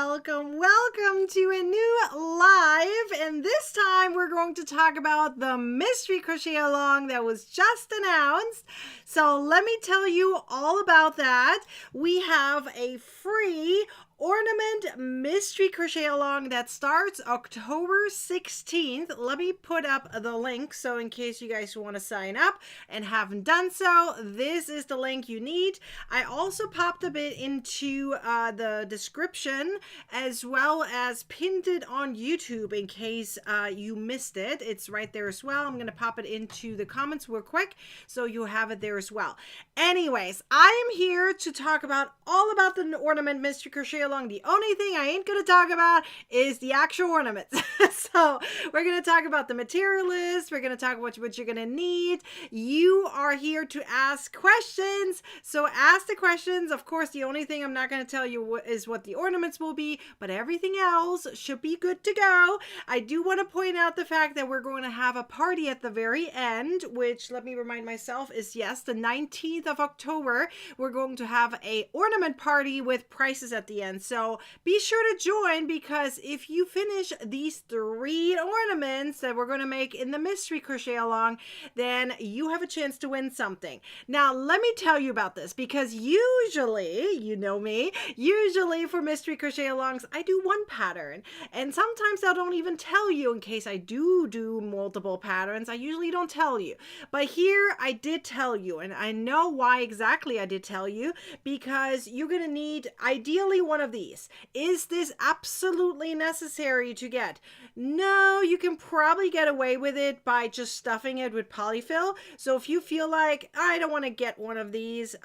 welcome to a new live, and this time we're going to talk about the mystery crochet along that was just announced. So let me tell you all about that. We have a free Ornament mystery crochet along that starts October 16th. Let me put up the link so in case you guys want to sign up and haven't done so, this is the link you need. I also popped a bit into the description as well as pinned it on YouTube in case you missed it. It's right there as well. I'm going to pop it into the comments real quick so you have it there as well. Anyways, I am here to talk about all about the Ornament mystery crochet along. The only thing I ain't going to talk about is the actual ornaments. So we're going to talk about the material list. We're going to talk about what you're going to need. You are here to ask questions. So ask the questions. Of course, the only thing I'm not going to tell you is what the ornaments will be, but everything else should be good to go. I do want to point out the fact that we're going to have a party at the very end, which, let me remind myself, is yes, the 19th of October. We're going to have a ornament party with prizes at the end. So be sure to join, because if you finish these 3 ornaments that we're going to make in the mystery crochet along, then you have a chance to win something. Now, let me tell you about this, because usually, you know me, usually for mystery crochet alongs, I do one pattern, and sometimes I don't even tell you in case I do multiple patterns. I usually don't tell you, but here I did tell you, and I know why exactly I did tell you, because you're going to need ideally one of these. Is this absolutely necessary to get? No, you can probably get away with it by just stuffing it with polyfill. So if you feel like I don't want to get one of these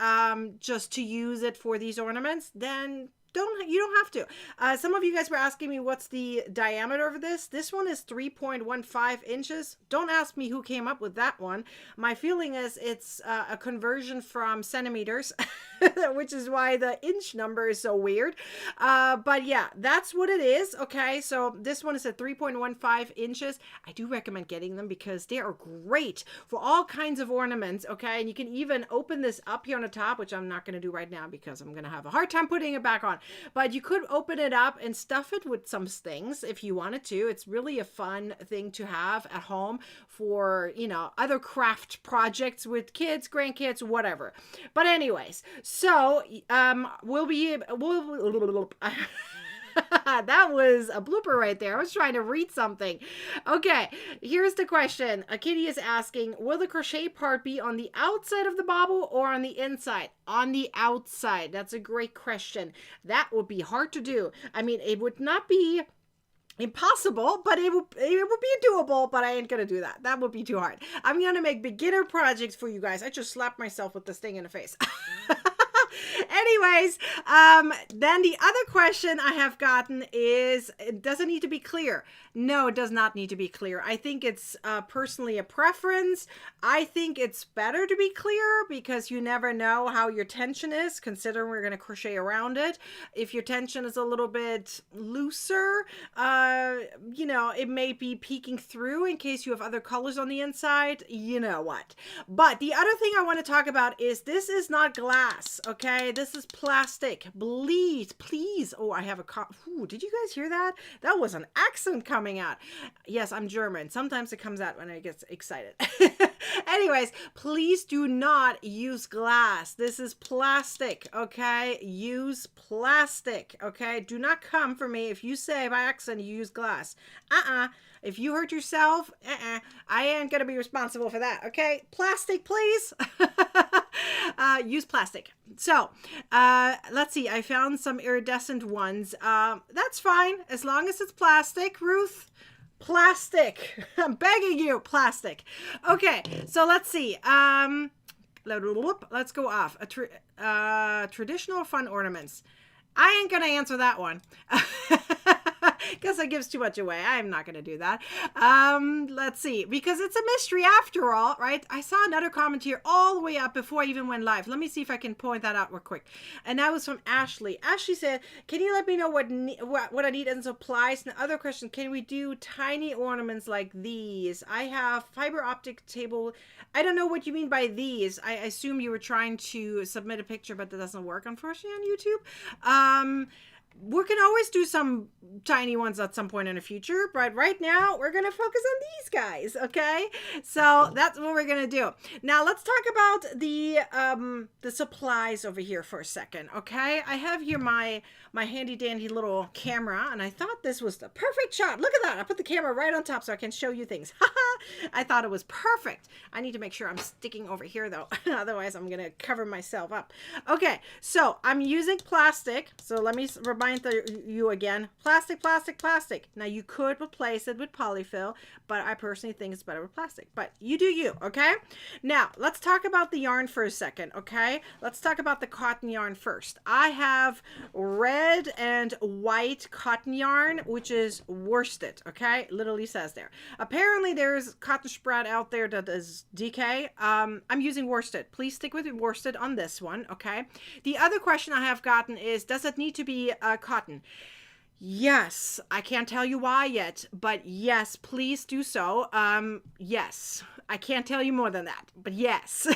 just to use it for these ornaments, then you don't have to. Some of you guys were asking me what's the diameter of this. This one is 3.15 inches. Don't ask me who came up with that one. My feeling is it's a conversion from centimeters, which is why the inch number is so weird. But yeah, that's what it is. Okay, so this one is at 3.15 inches. I do recommend getting them because they are great for all kinds of ornaments. Okay, and you can even open this up here on the top, which I'm not going to do right now because I'm going to have a hard time putting it back on. But you could open it up and stuff it with some things if you wanted to. It's really a fun thing to have at home for, you know, other craft projects with kids, grandkids, whatever. But anyways, so that was a blooper right there. I was trying to read something. Okay, here's the question. A kitty is asking, will the crochet part be on the outside of the bobble or on the inside? On the outside. That's a great question. That would be hard to do. I mean, it would not be impossible, but it would be doable, but I ain't gonna do that. That would be too hard. I'm gonna make beginner projects for you guys. I just slapped myself with this thing in the face. Anyways, then the other question I have gotten is, does it need to be clear? No, it does not need to be clear. I think it's personally a preference. I think it's better to be clear because you never know how your tension is, considering we're going to crochet around it. If your tension is a little bit looser, you know, it may be peeking through in case you have other colors on the inside. You know what? But the other thing I want to talk about is this is not glass, okay? This is plastic. Please. Oh, I have a Ooh, did you guys hear that? That was an accent coming out. Yes, I'm German. Sometimes it comes out when I get excited. Anyways, please do not use glass. This is plastic, okay? Use plastic, okay? Do not come for me if you say by accident you use glass. If you hurt yourself, I ain't gonna be responsible for that, okay? Plastic, please. Use plastic. So, let's see. I found some iridescent ones. That's fine as long as it's plastic, Ruth. Plastic. I'm begging you, plastic. Okay, so let's see. Let's go off. Traditional fun ornaments. I ain't gonna answer that one. Because it gives too much away. I'm not going to do that. Let's see. Because it's a mystery after all, right? I saw another comment here all the way up before I even went live. Let me see if I can point that out real quick. And that was from Ashley. Ashley said, can you let me know what I need in supplies? And the other question, can we do tiny ornaments like these? I have fiber optic table. I don't know what you mean by these. I assume you were trying to submit a picture, but that doesn't work, unfortunately, on YouTube. we can always do some tiny ones at some point in the future, but right now we're going to focus on these guys, okay? So that's what we're going to do. Now let's talk about the supplies over here for a second, okay? I have here my handy dandy little camera, and I thought this was the perfect shot. Look at that. I put the camera right on top so I can show you things. I thought it was perfect. I need to make sure I'm sticking over here though. Otherwise I'm going to cover myself up. Okay, so I'm using plastic. So let me remind you again. Plastic, plastic, plastic. Now you could replace it with polyfill, but I personally think it's better with plastic. But you do you, okay? Now let's talk about the yarn for a second, okay? Let's talk about the cotton yarn first. I have red and white cotton yarn, which is worsted, okay? Literally says there. Apparently there's cotton spread out there that is DK. I'm using worsted. Please stick with worsted on this one, okay? The other question I have gotten is, does it need to be cotton? Yes, I can't tell you why yet, but yes, please do so. Yes, I can't tell you more than that, but yes.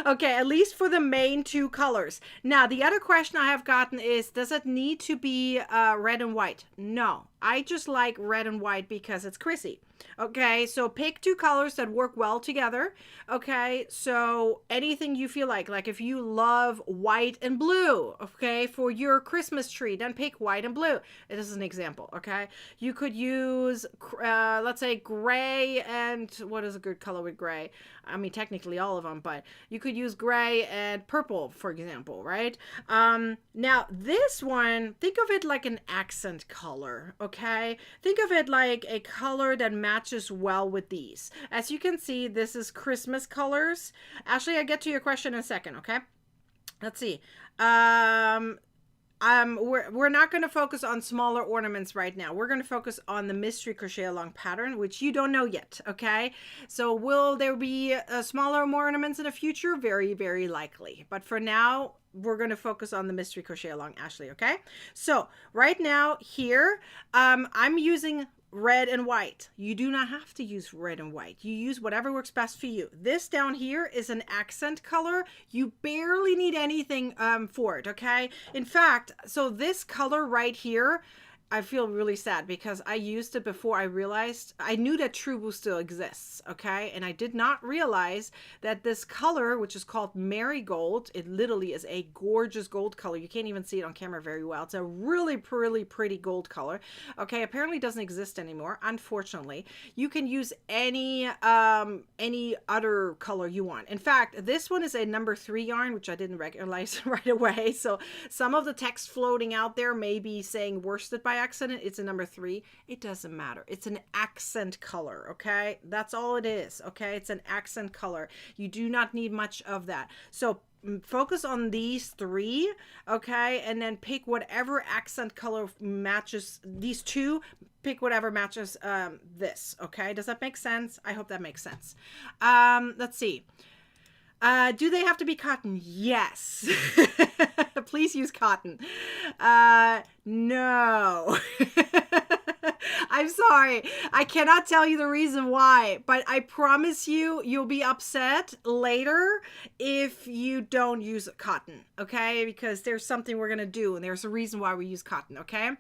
Okay, at least for the main two colors. Now, the other question I have gotten is, does it need to be red and white? No, I just like red and white because it's Chrissy. Okay, so pick two colors that work well together. Okay, so anything you feel like if you love white and blue, okay, for your Christmas tree, then pick white and blue. This is an example, okay? You could use, let's say, gray and, what is a good color with gray? I mean, technically all of them, but you could use gray and purple, for example, right? Now, this one, think of it like an accent color, okay? Think of it like a color that matches well with these. As you can see, this is Christmas colors. Actually, I'll get to your question in a second, okay? Let's see. We're not going to focus on smaller ornaments right now. We're going to focus on the mystery crochet along pattern, which you don't know yet, okay? So will there be smaller ornaments in the future? Very, very likely. But for now, we're going to focus on the mystery crochet along, Ashley, okay? So right now here, I'm using red and white. You do not have to use red and white. You use whatever works best for you. This down here is an accent color. You barely need anything for it, okay? In fact, so this color right here, I feel really sad because I used it before I realized, I knew that True Blue still exists, okay? And I did not realize that this color, which is called Marigold, it literally is a gorgeous gold color. You can't even see it on camera very well. It's a really, really pretty gold color, okay? Apparently doesn't exist anymore, unfortunately. You can use any other color you want. In fact, this one is a number 3 yarn, which I didn't recognize right away. So some of the text floating out there may be saying worsted by accident. It's a number 3. It doesn't matter. It's an accent color, okay? That's all it is, okay? It's an accent color. You do not need much of that. So focus on these 3, okay? And then pick whatever accent color matches these 2. Pick whatever matches this, okay? Does that make sense? I hope that makes sense. Let's see. Do they have to be cotton? Yes. Please use cotton. No. I'm sorry. I cannot tell you the reason why, but I promise you, you'll be upset later if you don't use cotton, okay? Because there's something we're going to do, and there's a reason why we use cotton, okay?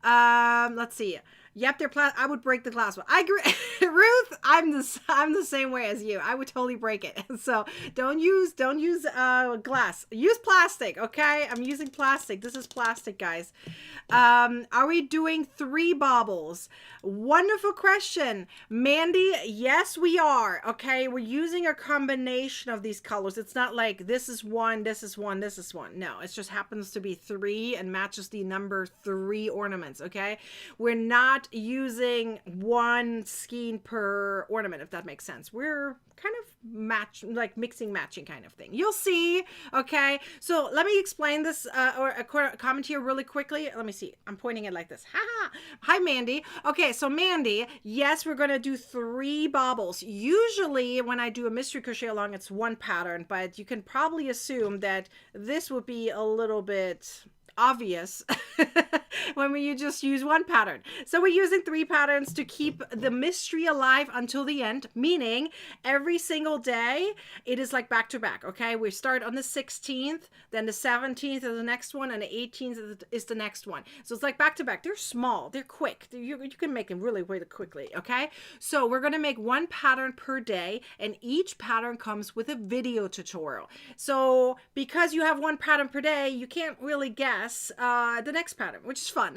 Let's see. Yep, they're I would break the glass. I agree, Ruth. I'm the same way as you. I would totally break it. So don't use glass. Use plastic. Okay, I'm using plastic. This is plastic, guys. Are we doing 3 baubles? Wonderful question, Mandy. Yes, we are. Okay, we're using a combination of these colors. It's not like this is one, this is one, this is one. No, it just happens to be 3 and matches the number 3 ornaments. Okay, we're not using one skein per ornament, if that makes sense. We're kind of mixing matching kind of thing. You'll see. Okay, so let me explain this or a comment here really quickly. Let me see. I'm pointing it like this. Hi, Mandy. Okay, so Mandy, yes, we're going to do 3 baubles. Usually when I do a mystery crochet along, it's 1 pattern, but you can probably assume that this would be a little bit obvious when you just use one pattern. So we're using 3 patterns to keep the mystery alive until the end, meaning every single day it is like back to back. Okay, we start on the 16th, then the 17th is the next one, and the 18th is the next one. So it's like back to back. They're small, they're quick, you can make them really quickly. Okay, so we're going to make 1 pattern per day, and each pattern comes with a video tutorial. So because you have 1 pattern per day, you can't really guess the next pattern, which is fun.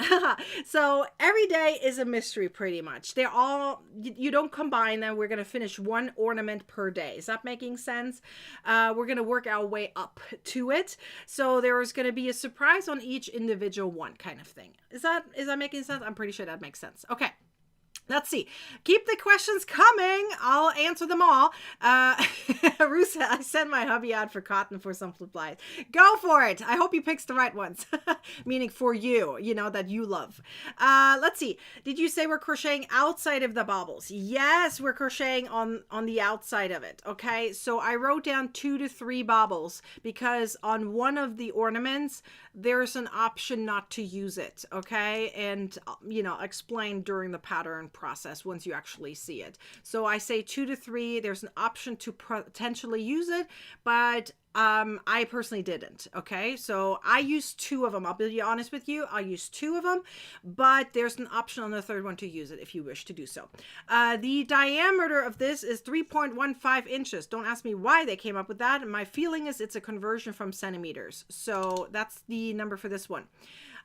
So every day is a mystery pretty much. They're all, you don't combine them. We're going to finish 1 ornament per day. Is that making sense? We're going to work our way up to it. So there is going to be a surprise on each individual one kind of thing. Is that making sense? I'm pretty sure that makes sense. Okay. Let's see. Keep the questions coming. I'll answer them all. Rusa, I sent my hubby out for cotton for some supplies. Go for it. I hope he picks the right ones. Meaning for you, that you love. Let's see. Did you say we're crocheting outside of the baubles? Yes, we're crocheting on the outside of it. Okay, so I wrote down 2 to 3 baubles because on one of the ornaments, there's an option not to use it. Okay, and explain during the pattern process once you actually see it. So I say 2 to 3. There's an option to potentially use it, but I personally didn't. Okay, so I used 2 of them. I'll be honest with you, I used 2 of them, but there's an option on the 3rd one to use it if you wish to do so. The diameter of this is 3.15 inches. Don't ask me why they came up with that. My feeling is it's a conversion from centimeters. So that's the number for this one.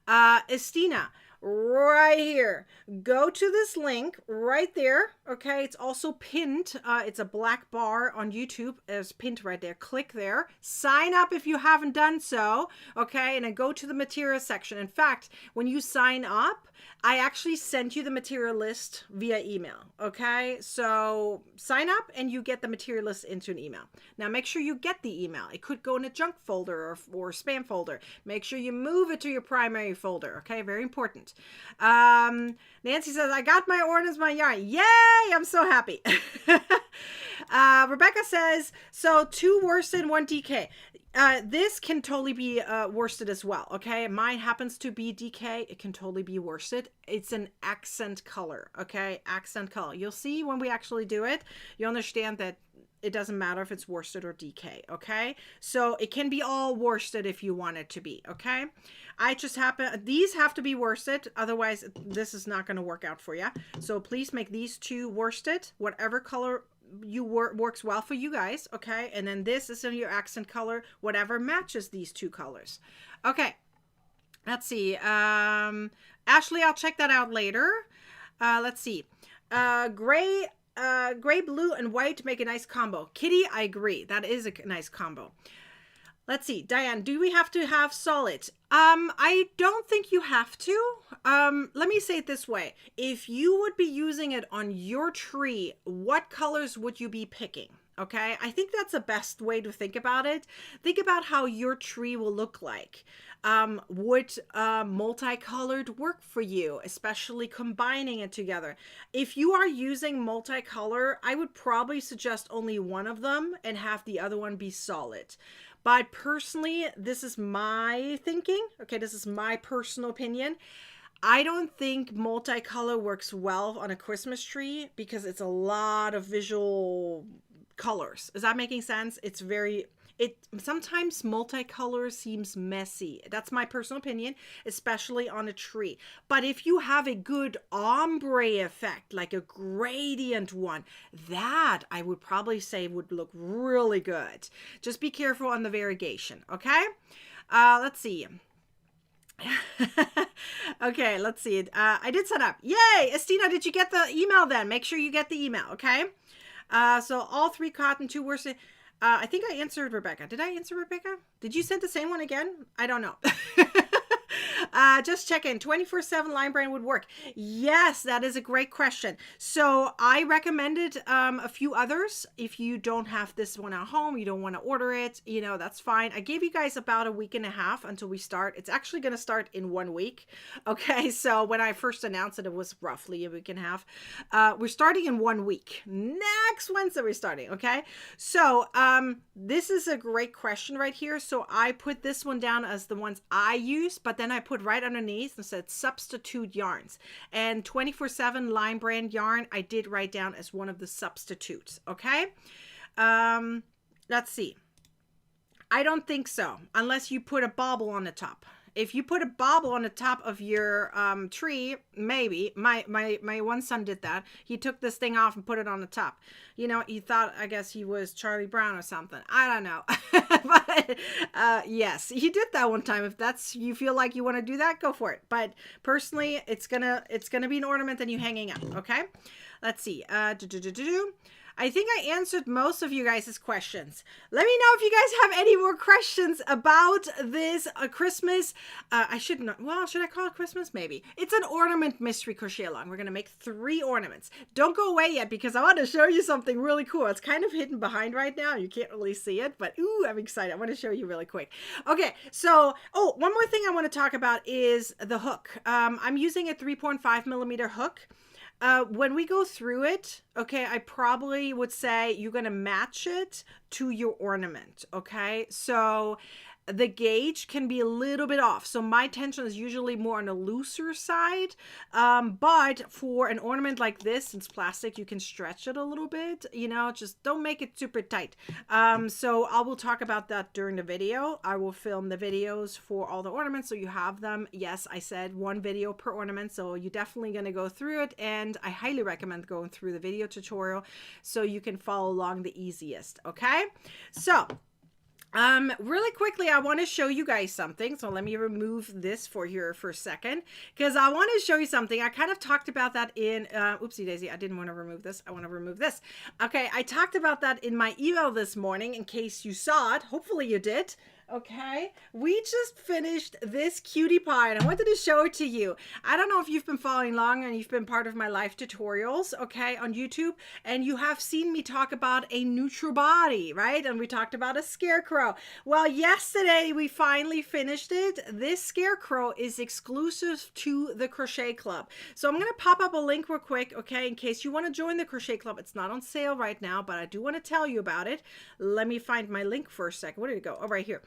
Estina, right here, go to this link right there. Okay, it's also pinned. It's a black bar on YouTube. It's pinned right there. Click there, sign up if you haven't done so. Okay, and then go to the material section. In fact, when you sign up, I actually sent you the material list via email. Okay, so sign up and you get the material list into an email. Now make sure you get the email. It could go in a junk folder or spam folder. Make sure you move it to your primary folder. Okay, very important. Nancy says, I got my ornaments, my yarn. Yay, I'm so happy. Rebecca says, so 2 worsted, 1 DK. This can totally be worsted as well. Okay, mine happens to be DK. It can totally be worsted. It's an accent color. Okay, accent color. You'll see when we actually do it, you understand that it doesn't matter if it's worsted or DK. Okay, so it can be all worsted if you want it to be. Okay, these have to be worsted, otherwise this is not going to work out for you. So please make these 2 worsted, whatever color works well for you guys. Okay, and then this is in your accent color, whatever matches these 2 colors. Okay, let's see. Ashley, I'll check that out later. Let's see. Gray, blue, and white make a nice combo. Kitty, I agree. That is a nice combo. Let's see. Diane, do we have to have solid? I don't think you have to. Let me say it this way. If you would be using it on your tree, what colors would you be picking? Okay, I think that's the best way to think about it. Think about how your tree will look like. Would multicolored work for you, especially combining it together? If you are using multicolor, I would probably suggest only one of them and have the other one be solid. But personally, this is my thinking. Okay, this is my personal opinion. I don't think multicolor works well on a Christmas tree because it's a lot of visual colors. Is that making sense? Sometimes multicolor seems messy. That's my personal opinion, especially on a tree. But if you have a good ombre effect, like a gradient one, that I would probably say would look really good. Just be careful on the variegation, okay? Let's see. Okay, let's see. I did set up. Yay! Estina, did you get the email then? Make sure you get the email, okay? So all 3 cotton, 2 worsted. I think I answered Rebecca. Did I answer Rebecca? Did you send the same one again? I don't know. Just check in. 24/7 line brand would work. Yes, that is a great question. So I recommended a few others. If you don't have this one at home, you don't want to order it, you know, that's fine. I gave you guys about a week and a half until we start. It's actually going to start in 1 week. Okay, so when I first announced it, it was roughly a week and a half. We're starting in 1 week. Next Wednesday we're starting. Okay, so this is a great question right here. So I put this one down as the ones I use, but then I put right underneath and said substitute yarns. And 24/7 line brand yarn I did write down as one of the substitutes. Okay, let's see. I don't think so, unless you put a bauble on the top. If you put a bauble on the top of your tree, maybe. My one son did that. He took this thing off and put it on the top. You know, he thought, I guess he was Charlie Brown or something. I don't know. But yes, he did that one time. If that's, you feel like you want to do that, go for it. But personally, it's gonna be an ornament and you hanging up. Okay, let's see. I think I answered most of you guys' questions. Let me know if you guys have any more questions about this Christmas. I should not, well, should I call it Christmas? Maybe. It's an ornament mystery crochet along. We're going to make 3 ornaments. Don't go away yet because I want to show you something really cool. It's kind of hidden behind right now. You can't really see it, but ooh, I'm excited. I want to show you really quick. Okay, so, oh, one more thing I want to talk about is the hook. I'm using a 3.5 millimeter hook. When we go through it, okay, I probably would say you're going to match it to your ornament, okay? So the gauge can be a little bit off. So my tension is usually more on the looser side. But for an ornament like this, since plastic, you can stretch it a little bit, you know, just don't make it super tight. So I will talk about that during the video. I will film the videos for all the ornaments so you have them. Yes, I said 1 video per ornament. So you're definitely going to go through it. And I highly recommend going through the video tutorial so you can follow along the easiest. Okay, so really quickly, I want to show you guys something. So let me remove this for here for a second, because I want to show you something. I kind of talked about that in, oopsie daisy, I didn't want to remove this. I want to remove this. Okay, I talked about that in my email this morning in case you saw it. Hopefully you did. Okay, we just finished this cutie pie and I wanted to show it to you. I don't know if you've been following along and you've been part of my life tutorials, okay, on YouTube, and you have seen me talk about a neutral body, right? And we talked about a scarecrow. Well, yesterday we finally finished it. This scarecrow is exclusive to the Crochet Club. So I'm going to pop up a link real quick, okay, in case you want to join the Crochet Club. It's not on sale right now, but I do want to tell you about it. Let me find my link for a second. Where did it go? Oh, right here.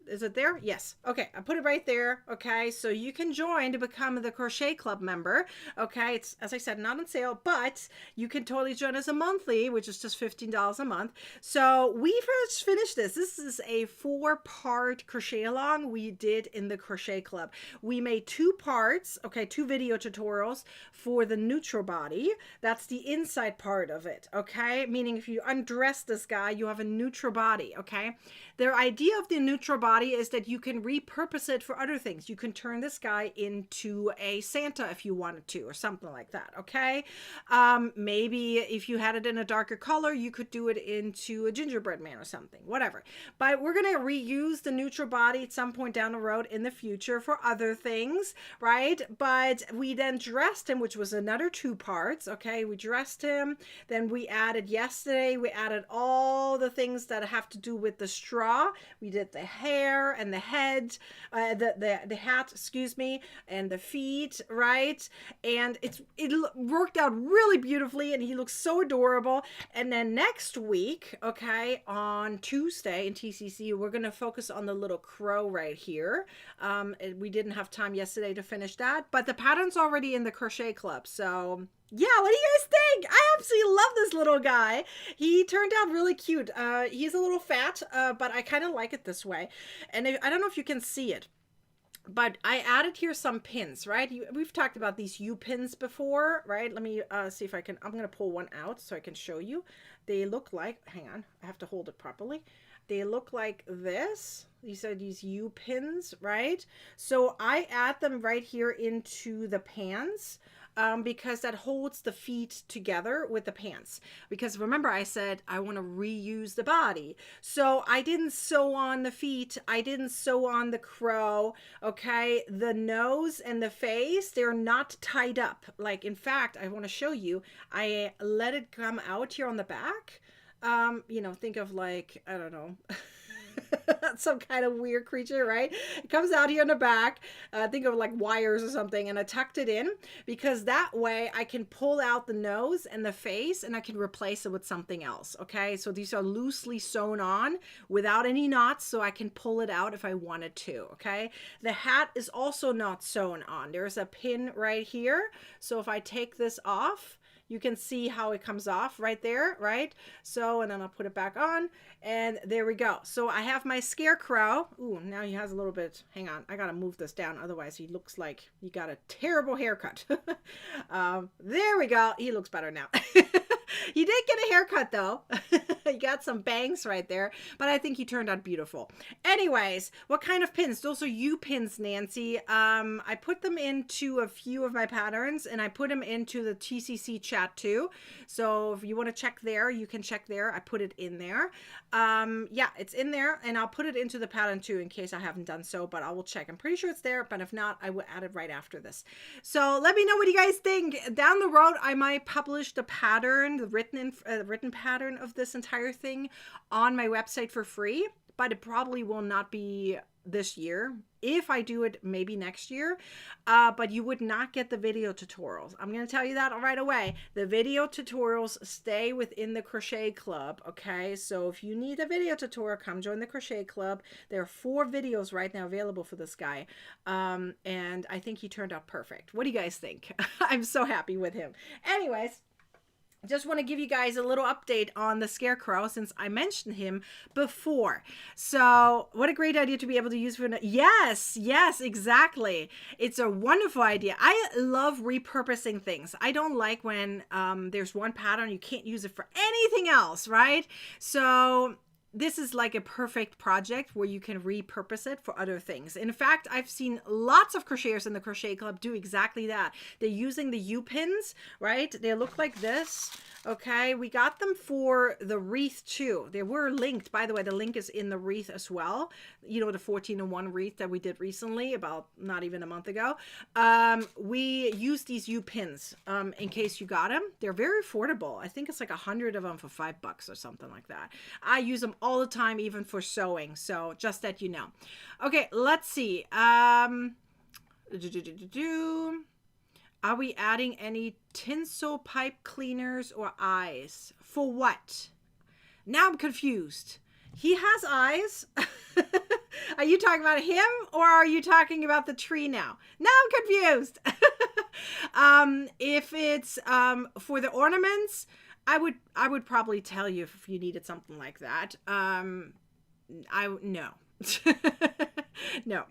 Is it there? Yes. Okay, I put it right there. Okay, so you can join to become the Crochet Club member. Okay, it's, as I said, not on sale, but you can totally join as a monthly, which is just $15 a month. So we first finished this. This is a 4-part crochet along we did in the Crochet Club. We made 2 parts, okay, 2 video tutorials for the neutral body. That's the inside part of it, okay? Meaning if you undress this guy, you have a neutral body, okay? The idea of the neutral body is that you can repurpose it for other things. You can turn this guy into a Santa if you wanted to, or something like that, okay? Maybe if you had it in a darker color, you could do it into a gingerbread man or something, whatever. But we're going to reuse the neutral body at some point down the road in the future for other things, right? But we then dressed him, which was another 2 parts, okay? We dressed him, then we added yesterday, we added all the things that have to do with the straw. We did the hair and the head, the hat, excuse me, and the feet, right? And it worked out really beautifully, and he looks so adorable. And then next week, okay, on Tuesday in TCC, we're going to focus on the little crow right here. We didn't have time yesterday to finish that, but the pattern's already in the Crochet Club, so yeah, what do you guys think? I absolutely love this little guy. He turned out really cute. He's a little fat, but I kind of like it this way. And I don't know if you can see it, but I added here some pins, right? We've talked about these U-pins before, right? Let me see if I can, I'm going to pull one out so I can show you. They look like, hang on, I have to hold it properly. They look like this. These are these U-pins, right? So I add them right here into the pans. because that holds the feet together with the pants. Because remember, I said I want to reuse the body. So I didn't sew on the feet. I didn't sew on the crow. Okay. The nose and the face, they're not tied up. Like, in fact, I want to show you, I let it come out here on the back. You know, think of like, I don't know, some kind of weird creature, right? It comes out here in the back. Think of like wires or something, and I tucked it in because that way I can pull out the nose and the face and I can replace it with something else. Okay, so these are loosely sewn on without any knots, so I can pull it out if I wanted to. Okay, the hat is also not sewn on. There's a pin right here, so if I take this off, you can see how it comes off right there, right? So, and then I'll put it back on, and there we go. So I have my Scarecrow. Ooh, now he has a little bit, hang on, I gotta move this down, otherwise he looks like he got a terrible haircut. There we go, he looks better now. He did get a haircut though. He got some bangs right there, but I think he turned out beautiful. Anyways, what kind of pins? Those are U pins, Nancy. I put them into a few of my patterns, and I put them into the TCC chat too. So if you want to check there, you can check there. I put it in there. Yeah, it's in there, and I'll put it into the pattern too in case I haven't done so, but I will check. I'm pretty sure it's there, but if not, I will add it right after this. So let me know what you guys think. Down the road, I might publish the pattern, the written pattern of this entire thing on my website for free, but it probably will not be this year. If I do it, maybe next year, but you would not get the video tutorials. I'm going to tell you that right away. The video tutorials stay within the Crochet Club, okay? So if you need a video tutorial, come join the Crochet Club. There are 4 videos right now available for this guy, and I think he turned out perfect. What do you guys think? I'm so happy with him. Anyways, just want to give you guys a little update on the Scarecrow since I mentioned him before. So what a great idea to be able to use for, yes, exactly. It's a wonderful idea. I love repurposing things. I don't like when there's one pattern, you can't use it for anything else, right? So this is like a perfect project where you can repurpose it for other things. In fact, I've seen lots of crocheters in the Crochet Club do exactly that. They're using the U-pins, right? They look like this. Okay, we got them for the wreath too. They were linked, by the way, the link is in the wreath as well. You know, the 14-in-1 wreath that we did recently, about not even a month ago. We used these U-pins in case you got them. They're very affordable. I think it's like 100 of them for $5 or something like that. I use them all the time, even for sewing. So just that you know. Okay, let's see. Are we adding any tinsel pipe cleaners or eyes? For what? Now I'm confused. He has eyes. Are you talking about him or are you talking about the tree now? Now I'm confused. If it's for the ornaments, I would probably tell you if you needed something like that. No. No.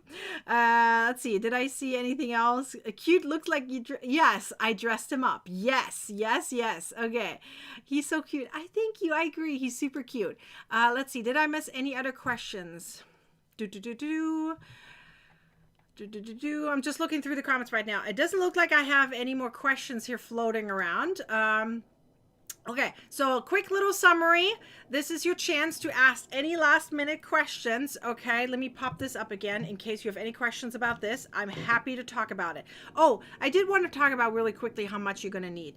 Let's see. Did I see anything else? Cute looks like you. Yes, I dressed him up. Yes. Okay. He's so cute. I thank you. I agree. He's super cute. Let's see. Did I miss any other questions? I'm just looking through the comments right now. It doesn't look like I have any more questions here floating around. Okay, so a quick little summary. This is your chance to ask any last minute questions. Okay, let me pop this up again in case you have any questions about this. I'm happy to talk about it. Oh, I did want to talk about really quickly how much you're going to need.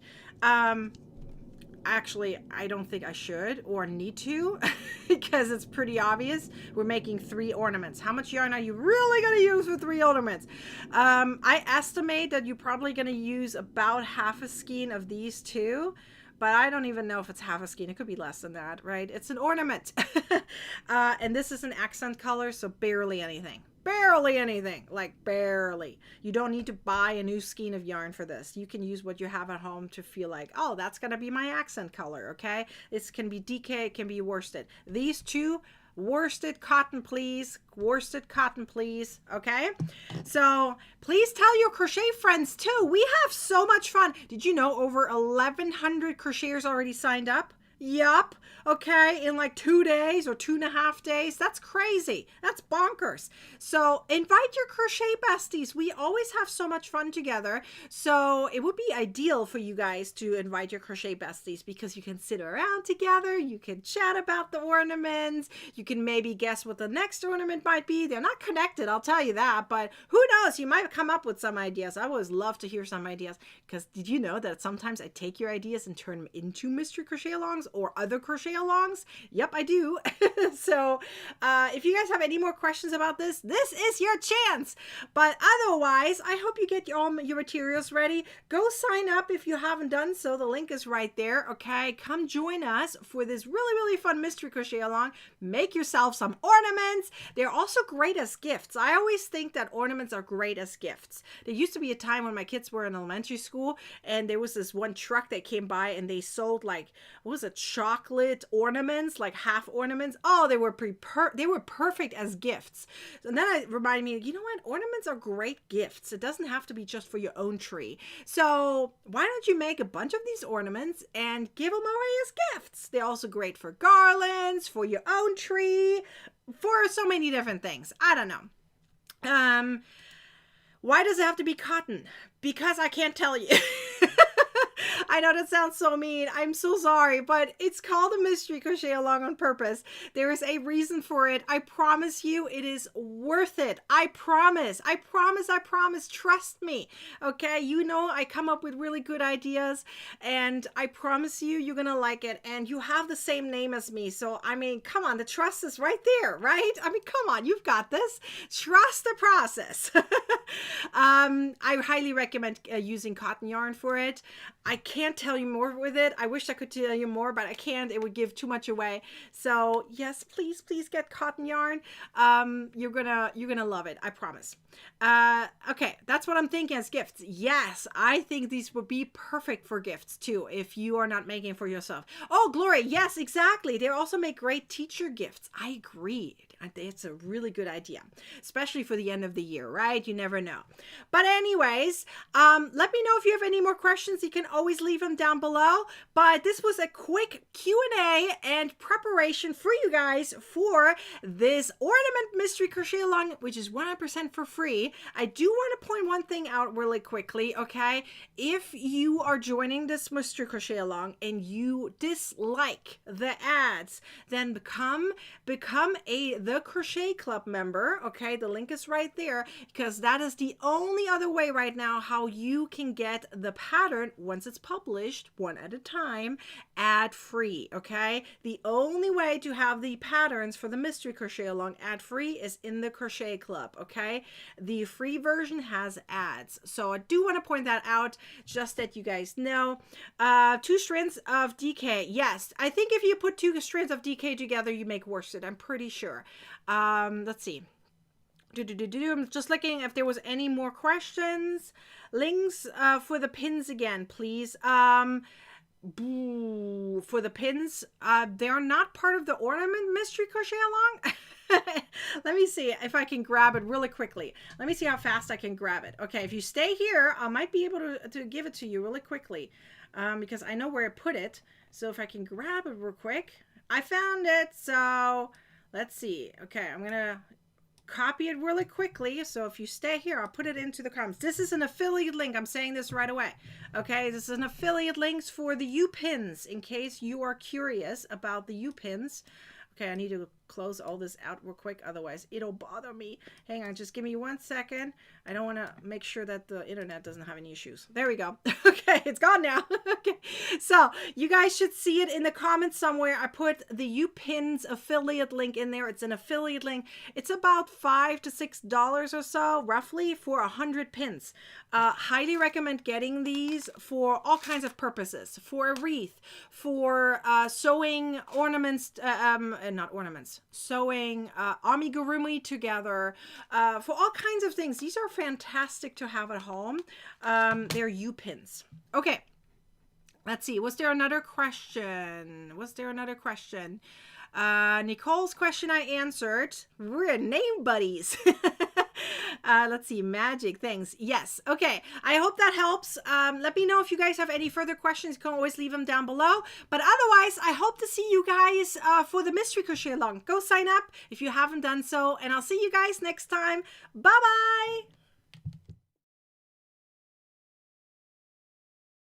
Actually, I don't think I should or need to because it's pretty obvious. We're making 3 ornaments. How much yarn are you really going to use for 3 ornaments? I estimate that you're probably going to use about half a skein of these 2. But I don't even know if it's half a skein. It could be less than that, right? It's an ornament. And this is an accent color, so barely anything. Barely anything. Like barely. You don't need to buy a new skein of yarn for this. You can use what you have at home to feel like, oh, that's going to be my accent color, okay? This can be DK, it can be worsted. These 2, worsted cotton, please. Worsted cotton, please. Okay, so please tell your crochet friends too. We have so much fun. Did you know over 1,100 crocheters already signed up? Yup. Okay. In like 2 days or 2.5 days. That's crazy. That's bonkers. So invite your crochet besties. We always have so much fun together. So it would be ideal for you guys to invite your crochet besties because you can sit around together. You can chat about the ornaments. You can maybe guess what the next ornament might be. They're not connected, I'll tell you that. But who knows? You might come up with some ideas. I always love to hear some ideas because did you know that sometimes I take your ideas and turn them into mystery crochet alongs or other crochet alongs? Yep, I do. So if you guys have any more questions about this is your chance. But otherwise, I hope you get all your materials ready. Go sign up if you haven't done so. The link is right there. Okay, come join us for this really fun mystery crochet along. Make yourself some ornaments. They're also great as gifts. I always think that ornaments are great as gifts. There used to be a time when my kids were in elementary school and there was this one truck that came by and they sold like, what was it, chocolate ornaments, like half ornaments. Oh, they were perfect as gifts. And then it reminded me, you know what? Ornaments are great gifts. It doesn't have to be just for your own tree. So why don't you make a bunch of these ornaments and give them away as gifts? They're also great for garlands, for your own tree, for so many different things. I don't know. Why does it have to be cotton? Because I can't tell you. I know that sounds so mean. I'm so sorry, but it's called a mystery crochet along on purpose. There is a reason for it. I promise you it is worth it. I promise. I promise. I promise. Trust me. Okay. You know, I come up with really good ideas and I promise you, you're going to like it. And you have the same name as me. So, I mean, come on. The trust is right there, right? I mean, come on. You've got this. Trust the process. I highly recommend using cotton yarn for it. I can't tell you more with it. I wish I could tell you more, but I can't. It would give too much away. So yes, please get cotton yarn. You're gonna love it. I promise. Okay, that's what I'm thinking as gifts. Yes, I think these would be perfect for gifts too, if you are not making for yourself. Oh, Gloria, yes, exactly. They also make great teacher gifts. I agree. It's a really good idea, especially for the end of the year, right? You never know. But anyways, let me know if you have any more questions. You can always leave them down below. But this was a quick Q&A and preparation for you guys for this ornament mystery crochet along, which is 100% for free. I do want to point one thing out really quickly, okay? If you are joining this mystery crochet along and you dislike the ads, then become the Crochet Club member, okay? The link is right there because that is the only other way right now how you can get the pattern once it's published, one at a time, ad-free, okay? The only way to have the patterns for the mystery crochet along ad-free is in the Crochet Club, okay? The free version has ads. So I do want to point that out just that you guys know. 2 strands of DK. Yes, I think if you put 2 strands of DK together, you make worsted. I'm pretty sure. Let's see. I'm just looking if there was any more questions. Links for the pins again, please. For the pins, they're not part of the ornament mystery crochet along. Let me see if I can grab it really quickly. Let me see how fast I can grab it. Okay, if you stay here, I might be able to give it to you really quickly because I know where I put it. So if I can grab it real quick. I found it, so let's see. Okay, I'm going to copy it really quickly. So if you stay here, I'll put it into the comments. This is an affiliate link. I'm saying this right away. Okay, this is an affiliate links for the U-pins in case you are curious about the U-pins. Okay, I need to close all this out real quick, otherwise it'll bother me. Hang on, just give me 1 second. I don't want to make sure that the internet doesn't have any issues. There we go. Okay, it's gone now. Okay, so you guys should see it in the comments somewhere. I put the U-Pins affiliate link in there. It's an affiliate link. It's about $5 to $6 or so, roughly, for 100 pins. Highly recommend getting these for all kinds of purposes. For a wreath, for sewing ornaments, not ornaments, sewing amigurumi together, for all kinds of things. These are fantastic to have at home. They're U-pins. Okay, let's see. Was there another question? Nicole's question I answered. We're name buddies. Let's see, magic things. Yes. Okay. I hope that helps. Let me know if you guys have any further questions. You can always leave them down below. But otherwise, I hope to see you guys for the mystery crochet along. Go sign up if you haven't done so, and I'll see you guys next time. Bye-bye.